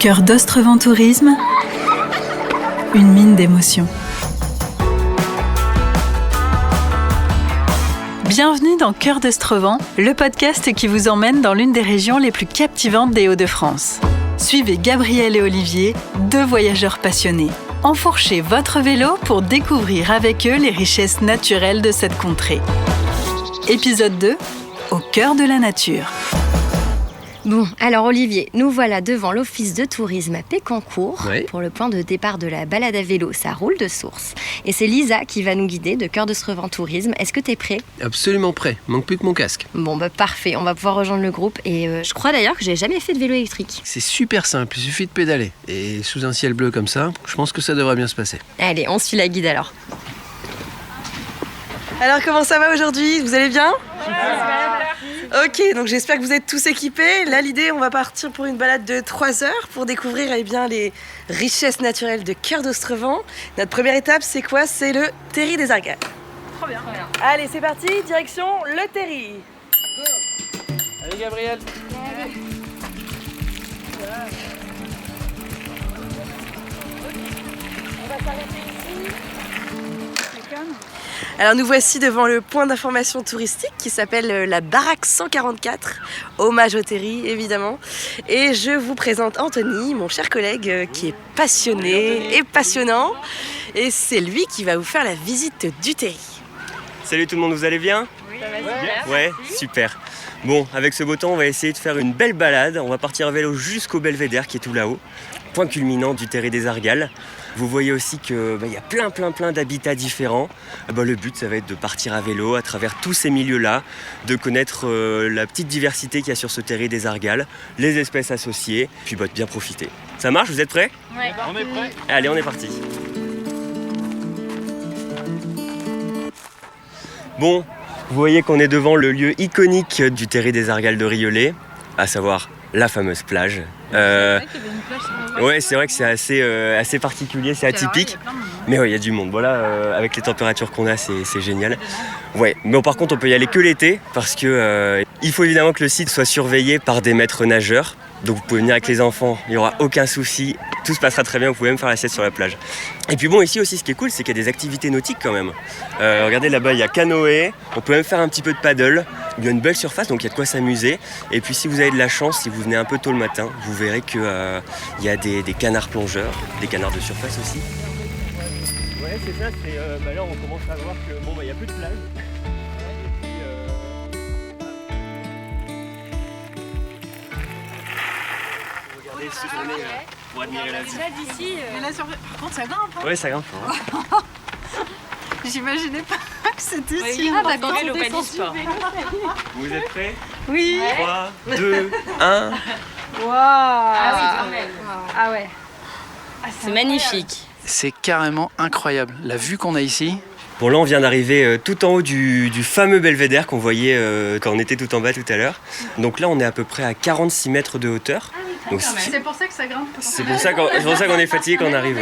Cœur d'Ostrevent Tourisme, une mine d'émotions. Bienvenue dans Cœur d'Ostrevent, le podcast qui vous emmène dans l'une des régions les plus captivantes des Hauts-de-France. Suivez Gabriel et Olivier, deux voyageurs passionnés. Enfourchez votre vélo pour découvrir avec eux les richesses naturelles de cette contrée. Épisode 2, au cœur de la nature. Bon, alors Olivier, nous voilà devant l'office de tourisme à Pécancourt. Oui. Pour le point de départ de la balade à vélo, ça roule de source. Et c'est Lisa qui va nous guider de Cœur d'Ostrevent Tourisme. Est-ce que t'es prêt ? Absolument prêt, manque plus que mon casque. Bon, parfait, on va pouvoir rejoindre le groupe. Et je crois d'ailleurs que j'ai jamais fait de vélo électrique. C'est super simple, il suffit de pédaler. Et sous un ciel bleu comme ça, je pense que ça devrait bien se passer. Allez, on suit la guide alors. Alors comment ça va aujourd'hui ? Vous allez bien ? Ok, donc j'espère que vous êtes tous équipés. Là l'idée, on va partir pour une balade de 3 heures pour découvrir les richesses naturelles de Cœur d'Ostrevent. Notre première étape, c'est quoi ? C'est le Terri des Argales. Trop bien. Allez, c'est parti, direction le Terri. Allez Gabriel. On va s'arrêter ici. Alors nous voici devant le point d'information touristique qui s'appelle la Baraque 144, hommage au Terri évidemment. Et je vous présente Anthony, mon cher collègue qui est passionné et passionnant. Et c'est lui qui va vous faire la visite du Terri. Salut tout le monde, vous allez bien ? Oui. Ouais, super. Bon, avec ce beau temps, on va essayer de faire une belle balade. On va partir à vélo jusqu'au Belvédère qui est tout là-haut, point culminant du Terri des Argales. Vous voyez aussi qu'il y a plein d'habitats différents. Le but, ça va être de partir à vélo à travers tous ces milieux-là, de connaître la petite diversité qu'il y a sur ce Terri des Argales, les espèces associées, puis de bien profiter. Ça marche ? Vous êtes prêts ? Ouais. On est prêt. Allez, on est parti. Bon, vous voyez qu'on est devant le lieu iconique du Terri des Argales de Riolet, à savoir la fameuse plage. Ouais, c'est vrai que c'est assez particulier, c'est atypique. Mais ouais, il y a du monde. Voilà, avec les températures qu'on a, c'est génial. Ouais, mais par contre, on peut y aller que l'été parce que il faut évidemment que le site soit surveillé par des maîtres nageurs. Donc vous pouvez venir avec les enfants, il n'y aura aucun souci, tout se passera très bien, vous pouvez même faire la sieste sur la plage. Et puis bon, ici aussi ce qui est cool, c'est qu'il y a des activités nautiques quand même. Regardez là-bas, il y a canoë, on peut même faire un petit peu de paddle, il y a une belle surface, donc il y a de quoi s'amuser. Et puis si vous avez de la chance, si vous venez un peu tôt le matin, vous verrez qu'il y a des canards plongeurs, des canards de surface aussi. Ouais, c'est ça, là on commence à voir que il n'y a plus de plage. Pour admirer la vue. Mais là, par contre, ça grimpe. Ouais, ça grimpe. Hein. J'imaginais pas que c'était si Vous êtes prêts ? Oui. 3, 2, 1. Waouh. Ah ouais. C'est magnifique. C'est carrément incroyable. La vue qu'on a ici. Bon, là on vient d'arriver tout en haut du fameux belvédère qu'on voyait quand on était tout en bas tout à l'heure. Donc là on est à peu près à 46 mètres de hauteur. Donc, C'est pour ça que ça grimpe. c'est pour ça qu'on est fatigué quand on arrive.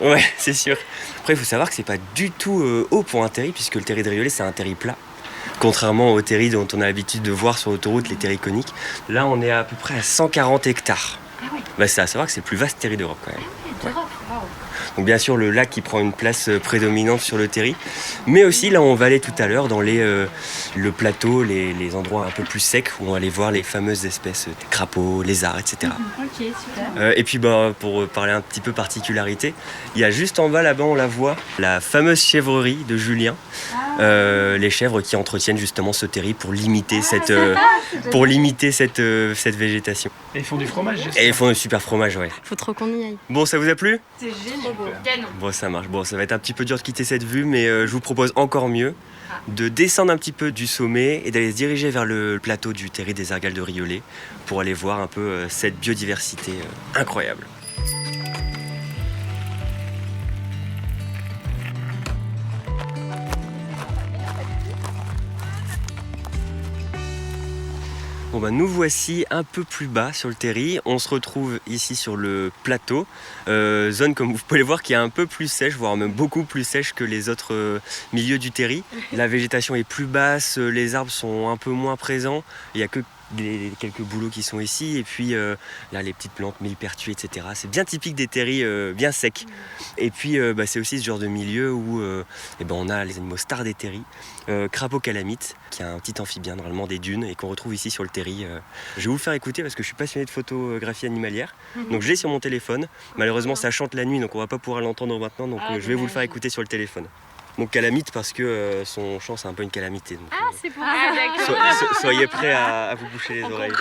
Ouais, c'est sûr. Après il faut savoir que c'est pas du tout haut pour un terri puisque le Terri de Riolet c'est un terri plat. Contrairement au terri dont on a l'habitude de voir sur l'autoroute, les terris coniques. Là on est à peu près à 140 hectares. C'est à savoir que c'est le plus vaste terri d'Europe quand même. Ouais. Donc bien sûr le lac qui prend une place prédominante sur le terri, mais aussi là où on va aller tout à l'heure dans le plateau, les endroits un peu plus secs où on va aller voir les fameuses espèces, des crapauds, lézards, etc. Ok, super. Et puis pour parler un petit peu particularité, il y a juste en bas là-bas on la voit, la fameuse chèvrerie de Julien, les chèvres qui entretiennent justement ce terri pour limiter cette végétation. Et ils font du fromage, j'espère. Et ils font un super fromage, ouais. Faut trop qu'on y aille. Bon, ça vous a plu ? C'est génial. Bon, ça marche. Bon, ça va être un petit peu dur de quitter cette vue, mais je vous propose encore mieux de descendre un petit peu du sommet et d'aller se diriger vers le plateau du Terri des Argales de Riolet pour aller voir un peu cette biodiversité incroyable. Bon nous voici un peu plus bas sur le Terri. On se retrouve ici sur le plateau, zone comme vous pouvez le voir qui est un peu plus sèche, voire même beaucoup plus sèche que les autres milieux du Terri. La végétation est plus basse, les arbres sont un peu moins présents. Il n'y a que quelques bouleaux qui sont ici. Et puis là, les petites plantes, millepertuis, etc. C'est bien typique des terris bien secs. Et puis c'est aussi ce genre de milieu où on a les animaux stars des terris. Crapaud calamite, qui est un petit amphibien normalement des dunes et qu'on retrouve ici sur le terri. Je vais vous le faire écouter parce que je suis passionné de photographie animalière. Donc je l'ai sur mon téléphone. Malheureusement, ça chante la nuit, donc on va pas pouvoir l'entendre maintenant. Donc je vais vous le faire écouter sur le téléphone. Donc calamite parce que son chant c'est un peu une calamité. Donc, c'est pour ça. soyez prêts à vous boucher les oreilles.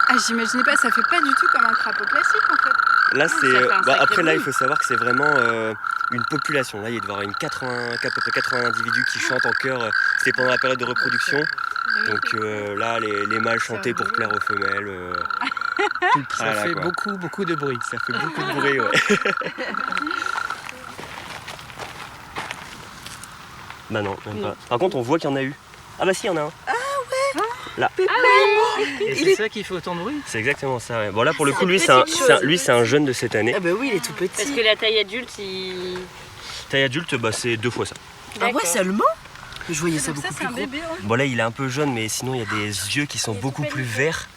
Ah, j'imaginais pas, ça fait pas du tout comme un crapaud classique en fait. Là c'est après là il faut savoir que c'est vraiment une population. Là il doit y avoir à peu près 80 individus qui chantent en chœur. C'était pendant la période de reproduction. Donc là les mâles chantaient pour plaire aux femelles. Ça fait beaucoup de bruit. Ça fait beaucoup de bruit, ouais. Bah non, même pas. Par contre, on voit qu'il y en a eu. Ah bah si, il y en a un. Ah ouais. Là. Et c'est ça qui fait autant de bruit. C'est exactement ça, ouais. Bon là, pour le coup, lui, c'est un jeune de cette année. Ah bah oui, il est tout petit. Parce que la taille adulte, Taille adulte, c'est 2 fois ça. Ah ouais, seulement? Je voyais ça beaucoup Ça, c'est plus un gros. bébé. Hein. Bon là, il est un peu jaune, mais sinon, il y a des yeux qui sont beaucoup plus verts.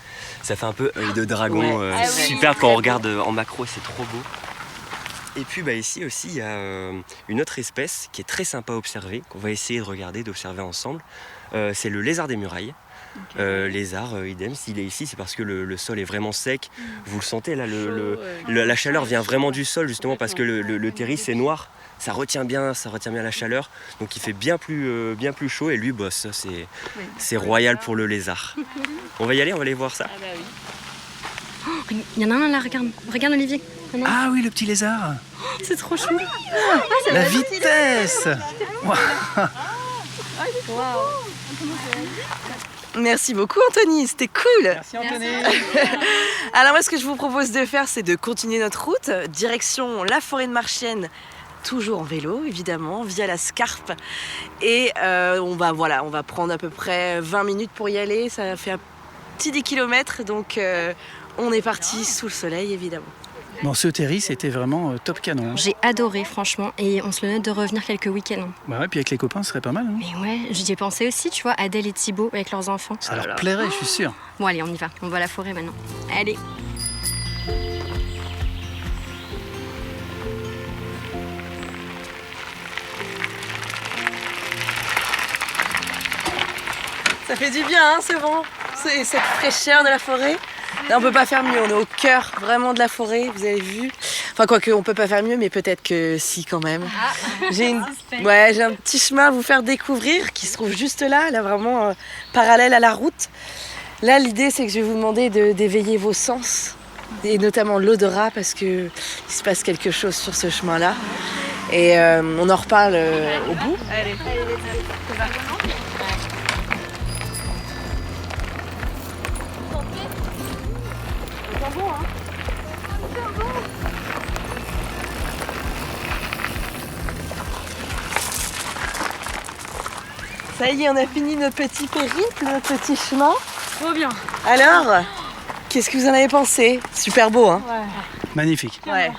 Ça fait un peu œil de dragon. Ouais. Ah oui, super très quand on beau. regarde en macro, c'est trop beau. Et puis ici aussi, il y a une autre espèce qui est très sympa à observer, qu'on va essayer de regarder, d'observer ensemble. C'est le lézard des murailles. Lézard, idem, s'il est ici, c'est parce que le sol est vraiment sec. Vous le sentez là, la chaleur vient vraiment du sol, justement parce que le terri c'est noir. Ça retient bien la chaleur, donc il fait bien plus chaud. Et lui, ça c'est royal pour le lézard. On va y aller, on va aller voir ça. Ah bah oui. Il y en a un là, regarde Olivier. Ah oui, le petit lézard. C'est trop chou. La vitesse. Merci beaucoup Anthony, c'était cool. Merci Anthony. Alors moi ce que je vous propose de faire c'est de continuer notre route, direction la forêt de Marchiennes, toujours en vélo évidemment, via la Scarpe. Et on va prendre à peu près 20 minutes pour y aller, ça fait un petit 10 km, donc on est parti sous le soleil évidemment. Bon, ce terri, c'était vraiment top canon. J'ai adoré franchement et on se le note de revenir quelques week-ends. Bah ouais, puis avec les copains, ce serait pas mal. Hein. Mais ouais, j'y ai pensé aussi, tu vois, Adèle et Thibaut avec leurs enfants. Ça leur plairait, je suis sûr. Bon allez, on y va, on va à la forêt maintenant. Allez. Ça fait du bien, hein, ce vent, cette fraîcheur de la forêt. Là, on peut pas faire mieux, on est au cœur vraiment de la forêt, vous avez vu. Enfin, quoique, on peut pas faire mieux, mais peut-être que si, quand même. J'ai un petit chemin à vous faire découvrir qui se trouve juste là vraiment parallèle à la route. Là, l'idée, c'est que je vais vous demander d'éveiller vos sens, et notamment l'odorat, parce qu'il se passe quelque chose sur ce chemin-là. Et on en reparle au bout. Allez. Ça y est, on a fini notre petit périple, notre petit chemin. Trop bien. Alors, qu'est-ce que vous en avez pensé? Super beau, hein? Magnifique. Ouais.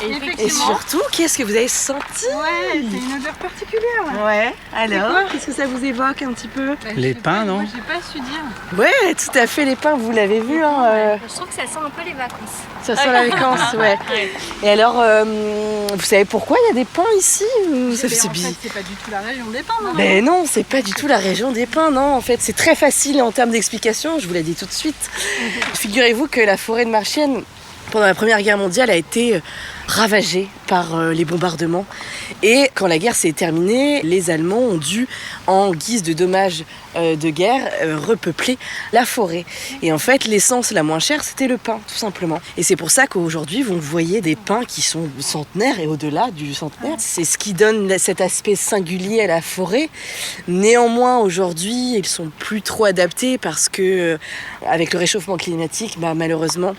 Et Et effectivement, surtout, qu'est-ce que vous avez senti? ouais, c'est une odeur particulière. Ouais. Alors, quoi qu'est-ce que ça vous évoque un petit peu? Les pins, non? Moi, j'ai pas su dire. Ouais, tout à fait, les pins, vous l'avez vu, hein? Je trouve que ça sent un peu les vacances. Ça sent la vacances, ouais. Et alors, vous savez pourquoi il y a des pins ici? C'est pas du tout la région des pins, non? Ben non, c'est pas du tout la région des pins, non. En fait, c'est très facile en termes d'explication, je vous l'ai dit tout de suite. Figurez-vous que la forêt de Marchiennes, pendant la Première Guerre mondiale, a été ravagée par les bombardements. Et quand la guerre s'est terminée, les Allemands ont dû, en guise de dommages de guerre, repeupler la forêt. Et en fait, l'essence la moins chère, c'était le pin, tout simplement. Et c'est pour ça qu'aujourd'hui, vous voyez des pins qui sont centenaires et au-delà du centenaire. C'est ce qui donne cet aspect singulier à la forêt. Néanmoins, aujourd'hui, ils sont plus trop adaptés parce que, avec le réchauffement climatique, malheureusement,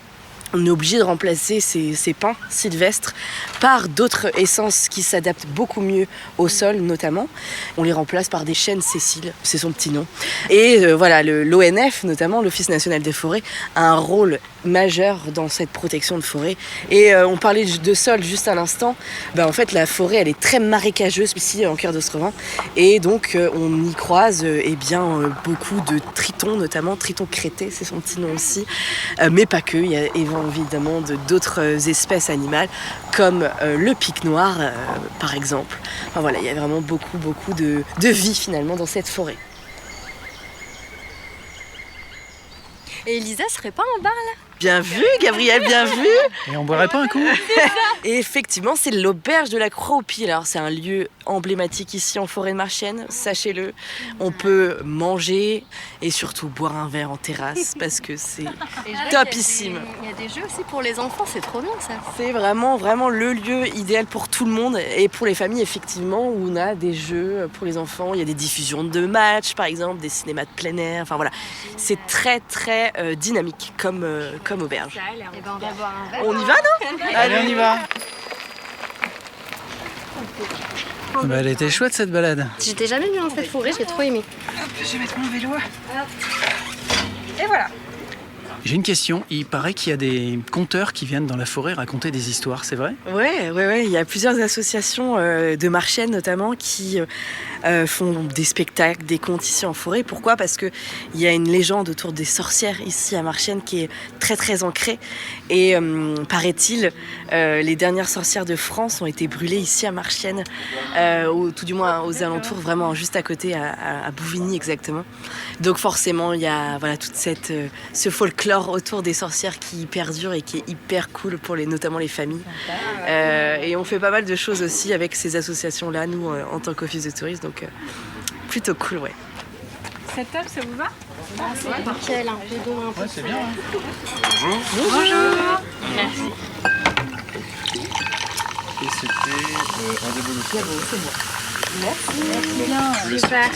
on est obligé de remplacer ces pins sylvestres par d'autres essences qui s'adaptent beaucoup mieux au sol notamment. On les remplace par des chênes Cécile, c'est son petit nom. Et voilà, l'ONF, notamment l'Office national des forêts, a un rôle majeur dans cette protection de forêt. Et on parlait de sol juste à l'instant. En fait, la forêt, elle est très marécageuse ici en Cœur d'Ostrevent. Et donc, on y croise beaucoup de tritons, notamment triton crété, c'est son petit nom aussi. Mais pas que, il y a évidemment d'autres espèces animales, comme le pic noir, par exemple. Enfin, voilà, il y a vraiment beaucoup de vie finalement dans cette forêt. Et Elisa serait pas en bar là? Bien vu, Gabriel, bien vu. Et on boirait pas un coup? Et effectivement, c'est l'auberge de la Croix-aux-Piles. Alors, c'est un lieu emblématique ici en forêt de Marchienne, sachez-le. On peut manger et surtout boire un verre en terrasse parce que c'est topissime. Il y a des jeux aussi pour les enfants, c'est trop bien ça. C'est vraiment le lieu idéal pour tout le monde et pour les familles, effectivement, où on a des jeux pour les enfants. Il y a des diffusions de matchs, par exemple, des cinémas de plein air. Enfin voilà, c'est très dynamique comme auberge. Et ben on va boire un verre. On y va, non? Allez, on y va. Elle était chouette cette balade. J'étais jamais venue dans cette forêt, j'ai trop aimé. Je vais mettre mon vélo. Et voilà. J'ai une question. Il paraît qu'il y a des conteurs qui viennent dans la forêt raconter des histoires, c'est vrai? Ouais. Il y a plusieurs associations de Marchienne notamment qui font des spectacles, des contes ici en forêt. Pourquoi? Parce qu'il y a une légende autour des sorcières ici à Marchienne qui est très ancrée. Et paraît-il, les dernières sorcières de France ont été brûlées ici à Marchienne, tout du moins aux alentours, vraiment juste à côté, à Bouvigny exactement. Donc forcément, il y a tout ce folklore autour des sorcières qui perdure et qui est hyper cool pour notamment les familles. Et on fait pas mal de choses aussi avec ces associations-là, nous, en tant qu'office de tourisme. Donc, plutôt cool, ouais. Cette table, ça vous va? C'est nickel, hein. J'ai donné un peu. Ouais, c'est bien. Hein. Bonjour. Merci. Et c'était un des bonus. C'est moi. Super.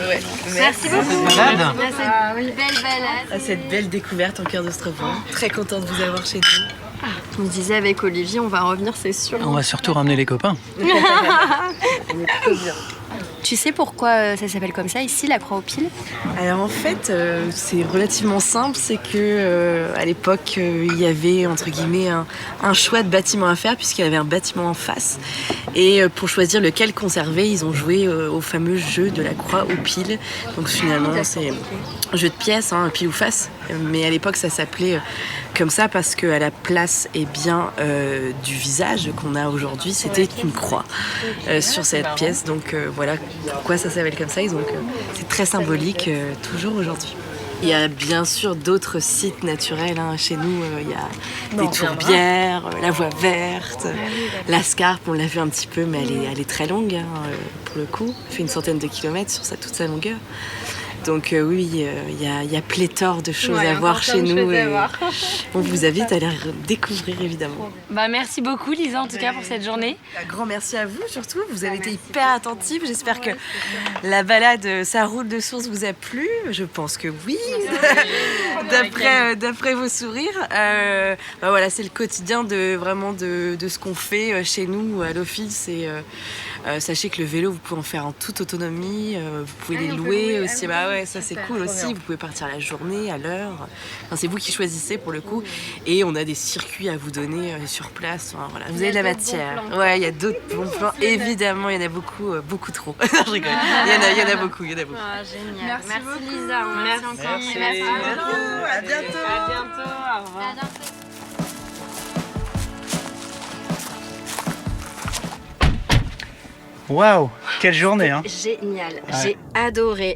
Ouais. Merci beaucoup. Balade. Une belle balade. À cette belle découverte en Cœur d'Ostrevent. Très contente de vous avoir chez nous. Je me disais avec Olivier, on va revenir, c'est sûr. On va surtout ramener les copains. On est trop bien. Tu sais pourquoi ça s'appelle comme ça ici, la Croix-aux-Piles? Alors en fait, c'est relativement simple, c'est que à l'époque, il y avait entre guillemets un choix de bâtiment à faire puisqu'il y avait un bâtiment en face. Et pour choisir lequel conserver, ils ont joué au fameux jeu de la croix aux piles. Donc finalement, c'est un jeu de pièces, pile ou face. Mais à l'époque, ça s'appelait comme ça parce qu'à la place du visage qu'on a aujourd'hui, c'était une croix sur cette pièce. Donc voilà pourquoi ça s'appelle comme ça. C'est très symbolique toujours aujourd'hui. Il y a bien sûr d'autres sites naturels chez nous. Il y a des tourbières, la voie verte, la Scarpe, on l'a vu un petit peu, mais elle est très longue pour le coup. Elle fait une centaine de kilomètres sur toute sa longueur. Donc oui, il y a pléthore de choses à voir chez nous. Et on vous invite à les découvrir évidemment. Merci beaucoup Lisa en tout cas pour cette journée. Un grand merci à vous surtout, vous avez été hyper attentifs. J'espère que la balade Ça roule de source vous a plu. Je pense que oui, d'après vos sourires. Voilà, c'est le quotidien de ce qu'on fait chez nous à l'office. Et sachez que le vélo, vous pouvez en faire en toute autonomie, vous pouvez les louer aussi. Ça c'est cool aussi, vous pouvez partir la journée, à l'heure. C'est vous qui choisissez pour le coup. Et on a des circuits à vous donner sur place. Voilà. Vous avez de la matière. Il y a d'autres bons plans. Évidemment, il y en a beaucoup trop. Je rigole. Il y en a beaucoup. Génial. Merci beaucoup. Lisa. Merci encore. Merci beaucoup. À bientôt. À bientôt. Au revoir. À bientôt. Waouh, quelle journée, hein. Génial. Ouais. J'ai adoré.